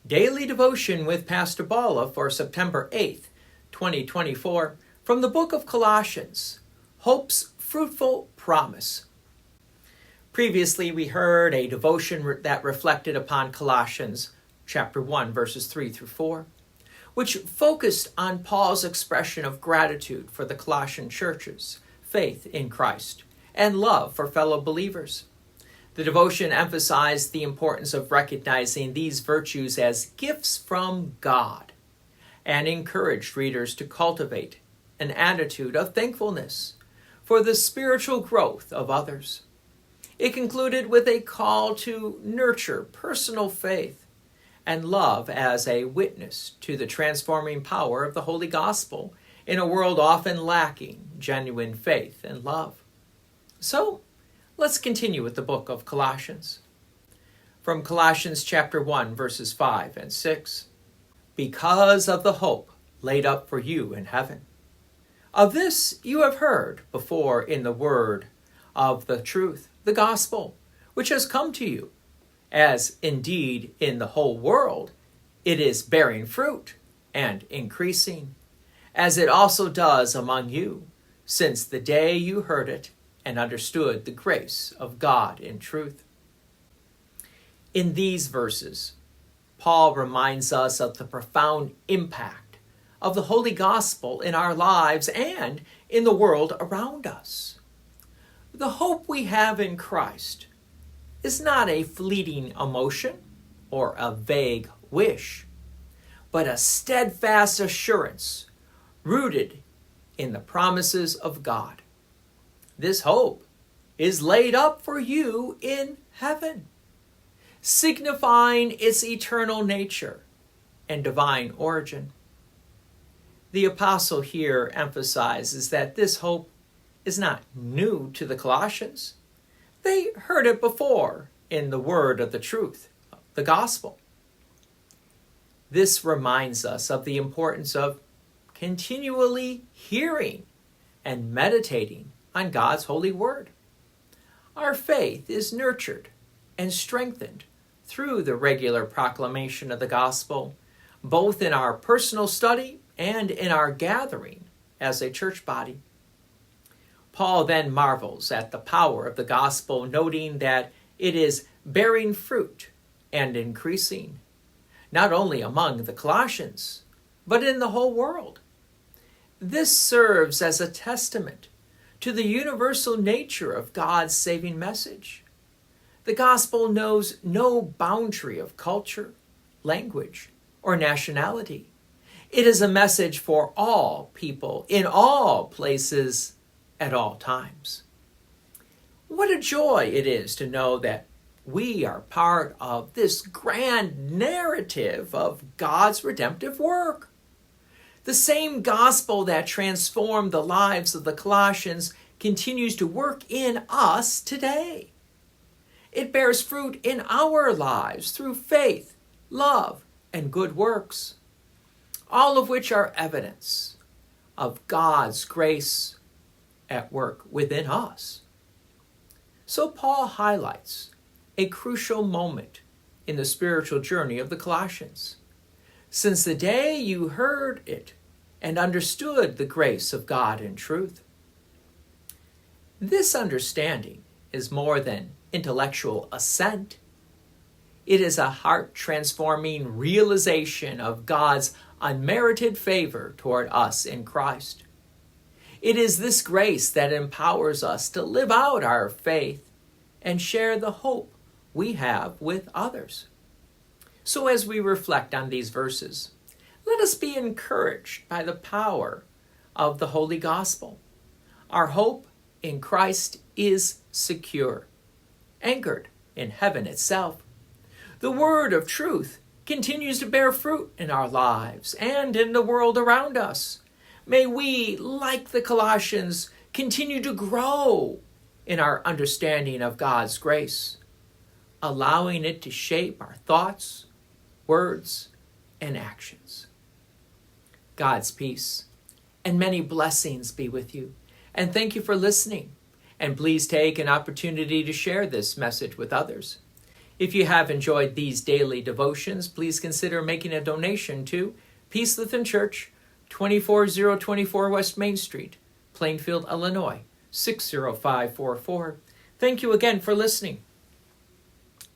Daily Devotion with Pastor Balla for September 8th, 2024, from the book of Colossians, Hope's Fruitful Promise. Previously, we heard a devotion that reflected upon Colossians chapter 1, verses 3 through 4, which focused on Paul's expression of gratitude for the Colossian church's faith in Christ and love for fellow believers. The devotion emphasized the importance of recognizing these virtues as gifts from God and encouraged readers to cultivate an attitude of thankfulness for the spiritual growth of others. It concluded with a call to nurture personal faith and love as a witness to the transforming power of the Holy Gospel in a world often lacking genuine faith and love. So, let's continue with the book of Colossians. From Colossians chapter 1, verses 5 and 6. Because of the hope laid up for you in heaven. Of this you have heard before in the word of the truth, the gospel, which has come to you, as indeed in the whole world it is bearing fruit and increasing, as it also does among you, since the day you heard it and understood the grace of God in truth. In these verses, Paul reminds us of the profound impact of the Holy Gospel in our lives and in the world around us. The hope we have in Christ is not a fleeting emotion or a vague wish, but a steadfast assurance rooted in the promises of God. This hope is laid up for you in heaven, signifying its eternal nature and divine origin. The apostle here emphasizes that this hope is not new to the Colossians. They heard it before in the word of the truth, the gospel. This reminds us of the importance of continually hearing and meditating on God's holy word. Our faith is nurtured and strengthened through the regular proclamation of the gospel, both in our personal study and in our gathering as a church body. Paul then marvels at the power of the gospel, noting that it is bearing fruit and increasing, not only among the Colossians, but in the whole world. This serves as a testament to the universal nature of God's saving message. The gospel knows no boundary of culture, language, or nationality. It is a message for all people, in all places, at all times. What a joy it is to know that we are part of this grand narrative of God's redemptive work. The same gospel that transformed the lives of the Colossians continues to work in us today. It bears fruit in our lives through faith, love, and good works, all of which are evidence of God's grace at work within us. So Paul highlights a crucial moment in the spiritual journey of the Colossians. Since the day you heard it and understood the grace of God in truth. This understanding is more than intellectual assent. It is a heart-transforming realization of God's unmerited favor toward us in Christ. It is this grace that empowers us to live out our faith and share the hope we have with others. So as we reflect on these verses, let us be encouraged by the power of the Holy Gospel. Our hope in Christ is secure, anchored in heaven itself. The word of truth continues to bear fruit in our lives and in the world around us. May we, like the Colossians, continue to grow in our understanding of God's grace, allowing it to shape our thoughts, words, and actions. God's peace and many blessings be with you. And thank you for listening. And please take an opportunity to share this message with others. If you have enjoyed these daily devotions, please consider making a donation to Peace Lutheran Church, 24024 West Main Street, Plainfield, Illinois, 60544. Thank you again for listening.